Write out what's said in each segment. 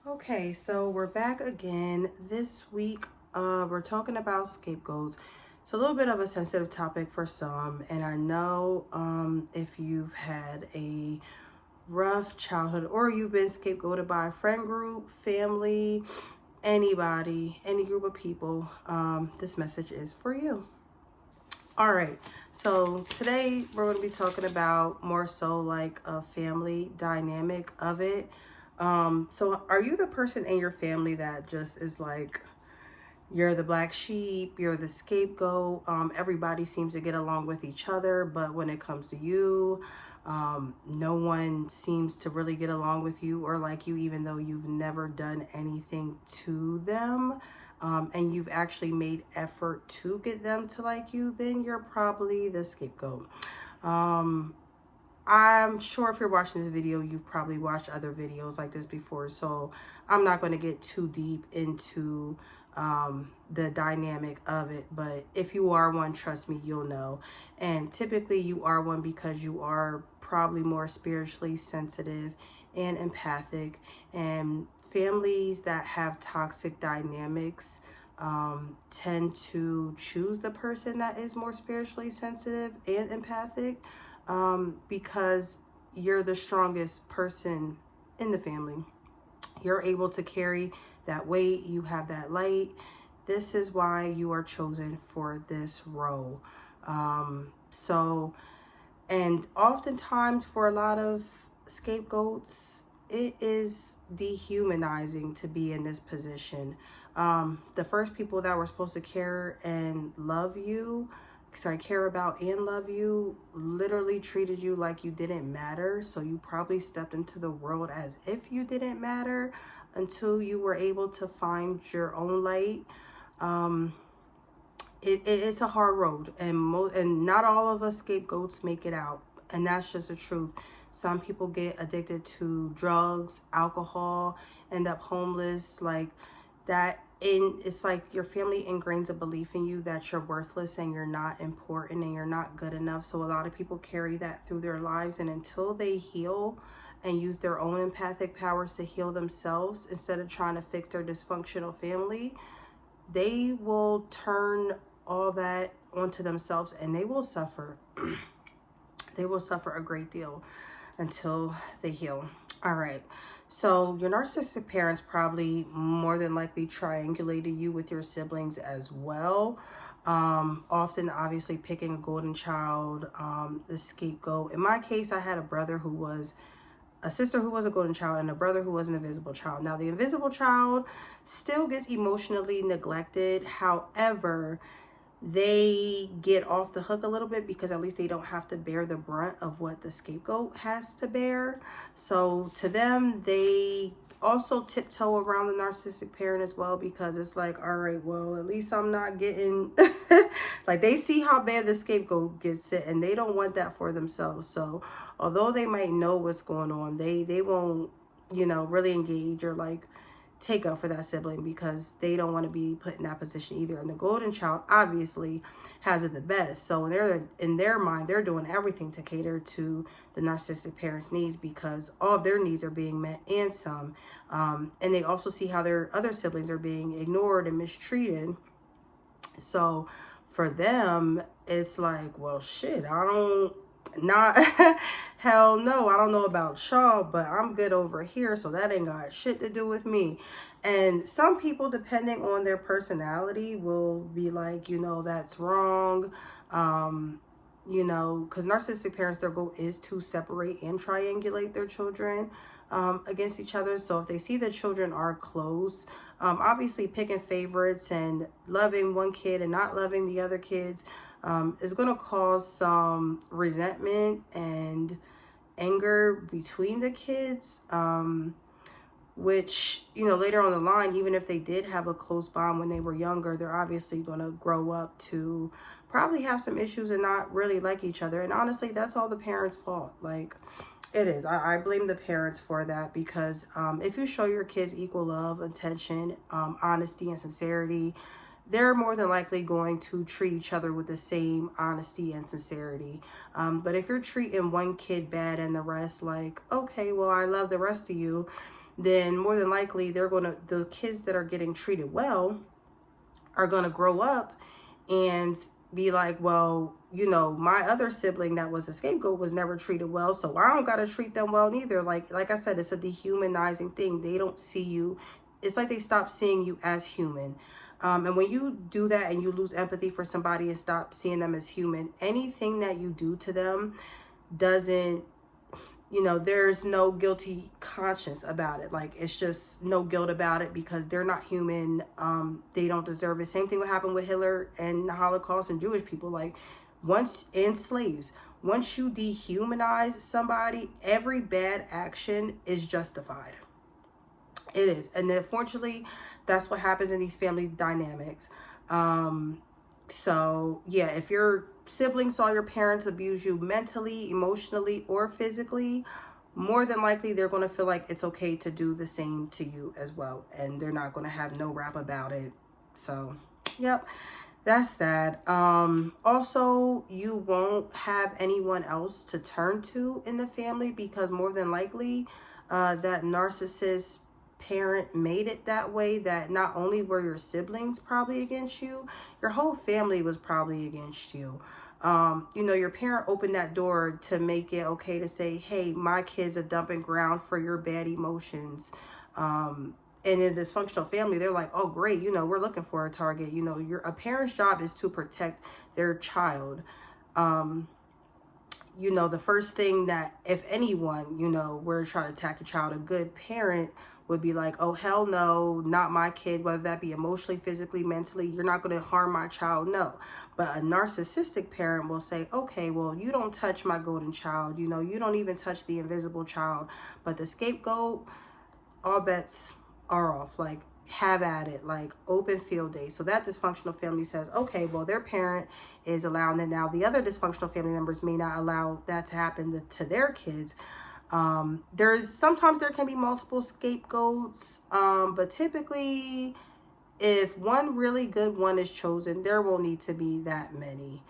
Okay, so we're back again. This week, we're talking about scapegoats. It's a little bit of a sensitive topic for some, and I know if you've had a rough childhood or you've been scapegoated by a friend group, family, anybody, any group of people, this message is for you. All right, so today we're going to be talking about more so like a family dynamic of it. So are you the person in your family that just is like, you're the black sheep, you're the scapegoat, everybody seems to get along with each other, but when it comes to you, no one seems to really get along with you or like you, even though you've never done anything to them, and you've actually made effort to get them to like you, then you're probably the scapegoat. Um, I'm sure if you're watching this video, you've probably watched other videos like this before, so I'm not going to get too deep into the dynamic of it. But if you are one, trust me, you'll know. And typically you are one because you are probably more spiritually sensitive and empathic. And families that have toxic dynamics tend to choose the person that is more spiritually sensitive and empathic, because you're the strongest person in the family. You're able to carry that weight, you have that light. This is why you are chosen for this role. And oftentimes for a lot of scapegoats, it is dehumanizing to be in this position. The first people that were supposed to care about and love you, literally treated you like you didn't matter. So you probably stepped into the world as if you didn't matter until you were able to find your own light. It's a hard road, and not all of us scapegoats make it out, and that's just the truth. Some people get addicted to drugs, alcohol, end up homeless, like that. And it's like your family ingrains a belief in you that you're worthless and you're not important and you're not good enough. So a lot of people carry that through their lives, and until they heal and use their own empathic powers to heal themselves instead of trying to fix their dysfunctional family, they will turn all that onto themselves, and they will suffer. They will suffer a great deal until they heal. All right. So your narcissistic parents probably more than likely triangulated you with your siblings as well. Often, obviously, picking a golden child, the scapegoat. In my case, I had a sister who was a golden child and a brother who was an invisible child. Now, the invisible child still gets emotionally neglected. However, they get off the hook a little bit because at least they don't have to bear the brunt of what the scapegoat has to bear. So to them, they also tiptoe around the narcissistic parent as well, because it's like, all right, well, at least I'm not getting like, they see how bad the scapegoat gets it and they don't want that for themselves. So although they might know what's going on, they won't, really engage or like take up for that sibling because they don't want to be put in that position either. And the golden child obviously has it the best. So in their mind, they're doing everything to cater to the narcissistic parents' needs because all of their needs are being met and some. And they also see how their other siblings are being ignored and mistreated. So for them, it's like, well, shit, I don't, not, hell no, I don't know about y'all, but I'm good over here, so that ain't got shit to do with me. And some people, depending on their personality, will be like, that's wrong. Because narcissistic parents, their goal is to separate and triangulate their children against each other. So if they see the children are close, obviously picking favorites and loving one kid and not loving the other kids is going to cause some resentment and anger between the kids, which, later on the line, even if they did have a close bond when they were younger, they're obviously going to grow up to probably have some issues and not really like each other. And honestly, that's all the parents' fault. Like, it is. I blame the parents for that because if you show your kids equal love, attention, honesty, and sincerity, they're more than likely going to treat each other with the same honesty and sincerity. But if you're treating one kid bad and the rest like, okay, well, I love the rest of you, then more than likely the kids that are getting treated well are gonna grow up and be like, well, you know, my other sibling that was a scapegoat was never treated well, so I don't gotta treat them well neither. Like I said, it's a dehumanizing thing. They don't see you. It's like they stop seeing you as human. And when you do that and you lose empathy for somebody and stop seeing them as human, anything that you do to them doesn't, you know, there's no guilty conscience about it. Like, it's just no guilt about it because they're not human. They don't deserve it. Same thing would happen with Hitler and the Holocaust and Jewish people. Like, and slaves, once you dehumanize somebody, every bad action is justified. It is. And unfortunately, that's what happens in these family dynamics. So yeah, if your siblings saw your parents abuse you mentally, emotionally, or physically, more than likely they're going to feel like it's okay to do the same to you as well, and they're not going to have no rap about it. So yep, that's that. Also, you won't have anyone else to turn to in the family because more than likely that narcissist parent made it that way, that not only were your siblings probably against you, your whole family was probably against you. You know, your parent opened that door to make it okay to say, hey, my kid's a dumping ground for your bad emotions. And in a dysfunctional family, they're like, oh, great, you know, we're looking for a target. You know, a parent's job is to protect their child. You know, the first thing that, if anyone, you know, were to try to attack a child, a good parent would be like, oh, hell no, not my kid, whether that be emotionally, physically, mentally, you're not going to harm my child. No. But a narcissistic parent will say, okay, well, you don't touch my golden child. You know, you don't even touch the invisible child. But the scapegoat, all bets are off. Like, have at it, like open field day. So that dysfunctional family says, okay, well, their parent is allowing it. Now the other dysfunctional family members may not allow that to happen to their kids. Sometimes there can be multiple scapegoats, but typically if one really good one is chosen, there will need to be that many.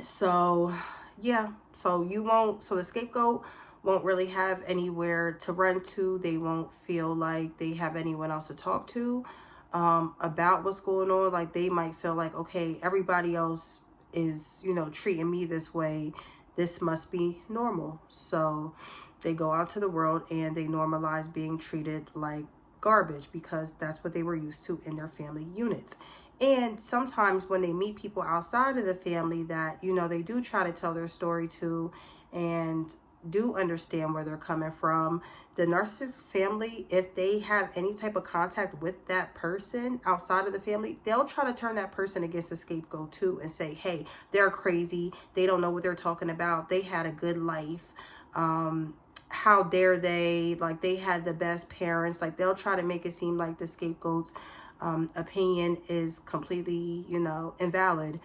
So yeah, so the scapegoat won't really have anywhere to run to. They won't feel like they have anyone else to talk to about what's going on. Like, they might feel like, okay, everybody else is, you know, treating me this way. This must be normal. So they go out to the world and they normalize being treated like garbage because that's what they were used to in their family units. And sometimes when they meet people outside of the family that, you know, they do try to tell their story to and do understand where they're coming from, the narcissistic family, if they have any type of contact with that person outside of the family, they'll try to turn that person against the scapegoat too and say, hey, they're crazy, they don't know what they're talking about, they had a good life, how dare they, like, they had the best parents. Like, they'll try to make it seem like the scapegoat's opinion is completely, you know, invalid.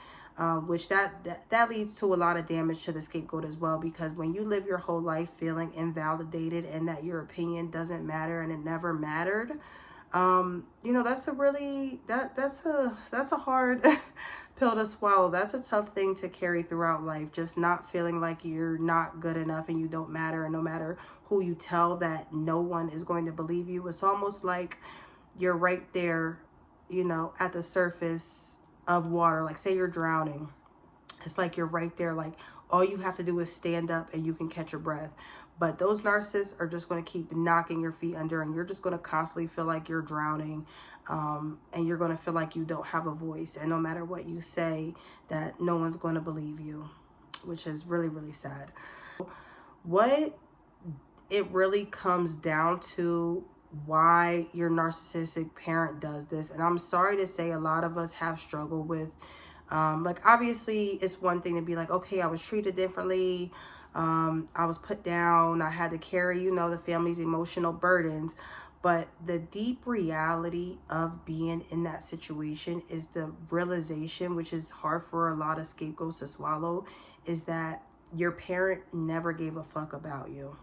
Which that leads to a lot of damage to the scapegoat as well, because when you live your whole life feeling invalidated and that your opinion doesn't matter and it never mattered, you know, that's a really, that's a hard pill to swallow. That's a tough thing to carry throughout life, just not feeling like you're not good enough and you don't matter, and no matter who you tell, that no one is going to believe you. It's almost like you're right there, you know, at the surface of water. Like, say you're drowning, it's like you're right there, like all you have to do is stand up and you can catch your breath. But those narcissists are just going to keep knocking your feet under, and you're just going to constantly feel like you're drowning, and you're going to feel like you don't have a voice, and no matter what you say, that no one's going to believe you, which is really, really sad. What it really comes down to, why your narcissistic parent does this, and I'm sorry to say a lot of us have struggled with, like, obviously it's one thing to be like, okay, I was treated differently, I was put down, I had to carry, you know, the family's emotional burdens. But the deep reality of being in that situation is the realization, which is hard for a lot of scapegoats to swallow, is that your parent never gave a fuck about you.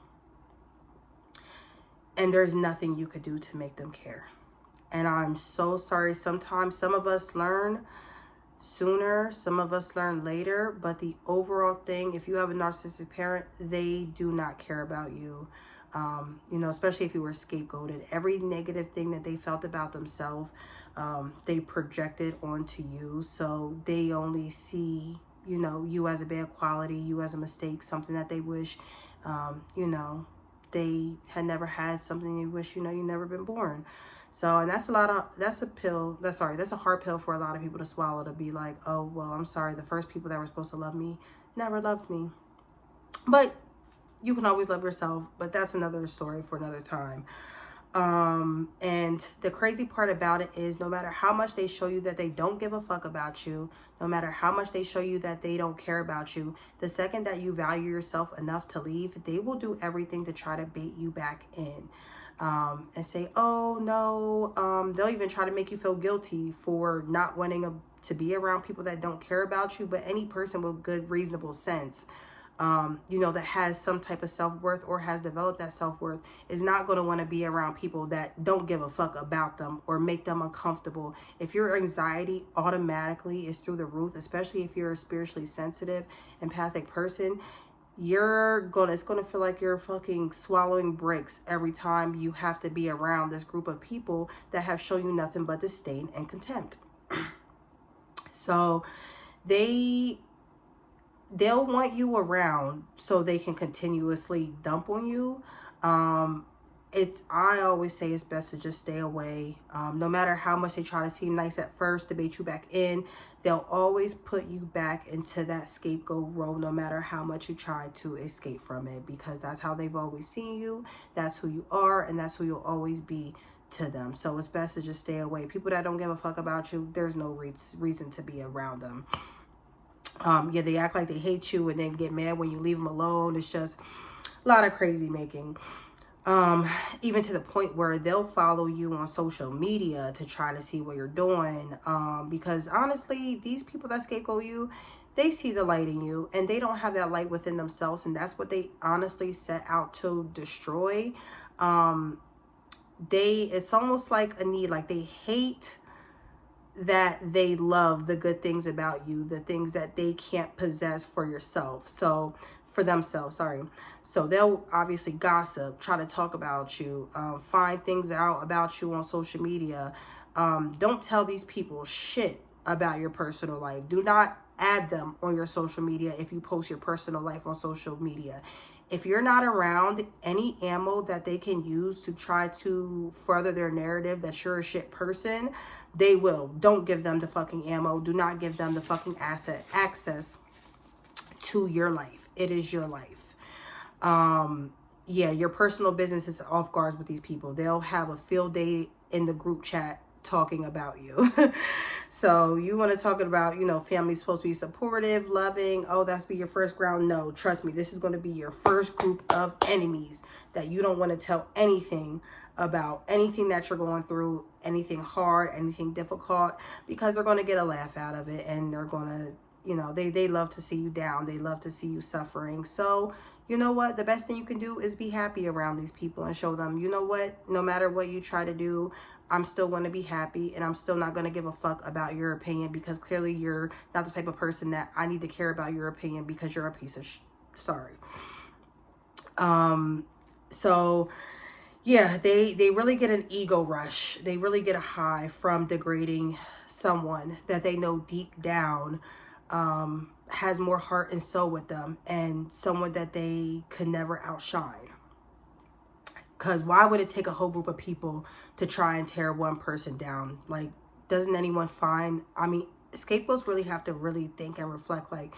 And there's nothing you could do to make them care. And I'm so sorry. Sometimes some of us learn sooner, some of us learn later. But the overall thing, if you have a narcissistic parent, they do not care about you. You know, especially if you were scapegoated. Every negative thing that they felt about themselves, they projected onto you. So they only see, you know, you as a bad quality, you as a mistake, something that they wish, you know, they had never had, something they wish, you know, you never been born. So, and that's that's a hard pill for a lot of people to swallow, to be like, oh, well, I'm sorry, the first people that were supposed to love me never loved me. But you can always love yourself, but that's another story for another time. And the crazy part about it is, no matter how much they show you that they don't give a fuck about you, no matter how much they show you that they don't care about you, the second that you value yourself enough to leave, they will do everything to try to bait you back in. And say, oh no, they'll even try to make you feel guilty for not wanting to be around people that don't care about you. But any person with good, reasonable sense, you know, that has some type of self-worth or has developed that self-worth, is not going to want to be around people that don't give a fuck about them or make them uncomfortable. If your anxiety automatically is through the roof, especially if you're a spiritually sensitive, empathic person, it's gonna feel like you're fucking swallowing bricks every time you have to be around this group of people that have shown you nothing but disdain and contempt. So they'll want you around so they can continuously dump on you. I always say it's best to just stay away. No matter how much they try to seem nice at first, to bait you back in, they'll always put you back into that scapegoat role, no matter how much you try to escape from it, because that's how they've always seen you. That's who you are, and that's who you'll always be to them. So it's best to just stay away. People that don't give a fuck about you, there's no reason to be around them. Yeah, they act like they hate you and then get mad when you leave them alone. It's just a lot of crazy making. Even to the point where they'll follow you on social media to try to see what you're doing. Because honestly, these people that scapegoat you, they see the light in you, and they don't have that light within themselves, and that's what they honestly set out to destroy. It's almost like a need, like they hate that they love the good things about you, the things that they can't possess for themselves. So they'll obviously gossip, try to talk about you, find things out about you on social media. Don't tell these people shit about your personal life. Do not add them on your social media if you post your personal life on social media. If you're not around, any ammo that they can use to try to further their narrative that you're a shit person, they will. Don't give them the fucking ammo. Do not give them the fucking access to your life. It is your life. Yeah, your personal business is off guards with these people. They'll have a field day in the group chat talking about you. So you want to talk about, you know, family's supposed to be supportive, loving. Oh, that's be your first ground. No, trust me, this is going to be your first group of enemies that you don't want to tell anything about, anything that you're going through, anything hard, anything difficult, because they're going to get a laugh out of it, and they're going to, you know, they love to see you down. They love to see you suffering. So you know what? The best thing you can do is be happy around these people and show them, you know what? No matter what you try to do, I'm still going to be happy, and I'm still not going to give a fuck about your opinion, because clearly you're not the type of person that I need to care about your opinion, because you're a piece of sorry. So yeah, they really get an ego rush. They really get a high from degrading someone that they know deep down has more heart and soul with them, and someone that they could never outshine. Because why would it take a whole group of people to try and tear one person down? Like, doesn't anyone find, I mean, scapegoats really have to really think and reflect, like,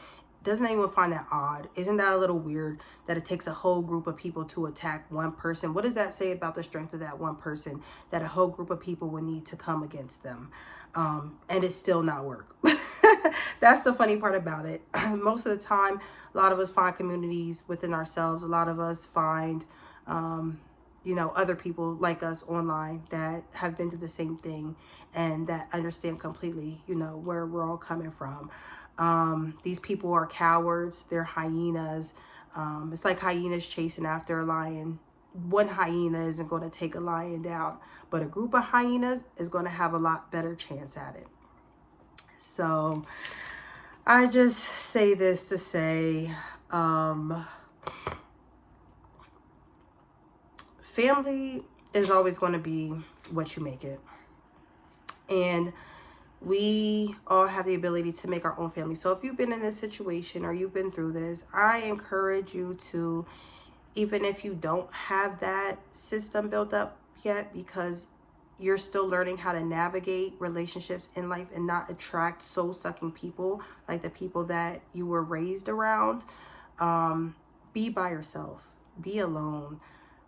doesn't anyone find that odd? Isn't that a little weird that it takes a whole group of people to attack one person? What does that say about the strength of that one person, that a whole group of people would need to come against them? And it still not work. That's the funny part about it. Most of the time, a lot of us find communities within ourselves. A lot of us find, you know, other people like us online that have been through the same thing and that understand completely, you know, where we're all coming from. These people are cowards. They're hyenas. It's like hyenas chasing after a lion. One hyena isn't going to take a lion down, but a group of hyenas is going to have a lot better chance at it. So I just say this to say, family is always going to be what you make it. And we all have the ability to make our own family. So if you've been in this situation or you've been through this, I encourage you to, even if you don't have that system built up yet, because you're still learning how to navigate relationships in life and not attract soul-sucking people like the people that you were raised around, be by yourself, be alone,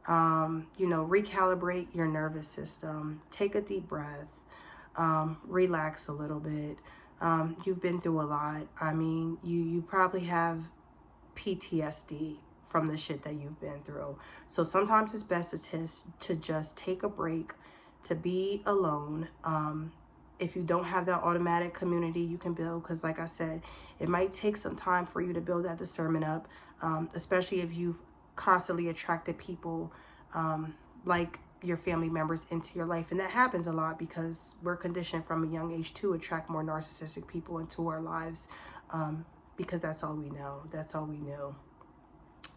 recalibrate your nervous system, take a deep breath, relax a little bit. You've been through a lot. I mean, you probably have PTSD from the shit that you've been through. So sometimes it's best to just take a break, to be alone. If you don't have that automatic community you can build, because like I said, it might take some time for you to build that discernment up, especially if you've constantly attracted people like your family members into your life. And that happens a lot because we're conditioned from a young age to attract more narcissistic people into our lives, because that's all we know. That's all we knew.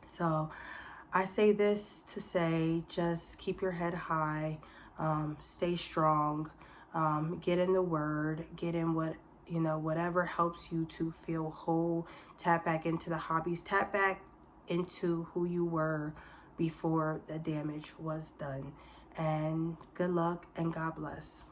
So I say this to say, just keep your head high, stay strong, get in the word, get in whatever helps you to feel whole. Tap back into the hobbies, tap back into who you were before the damage was done. And good luck and God bless.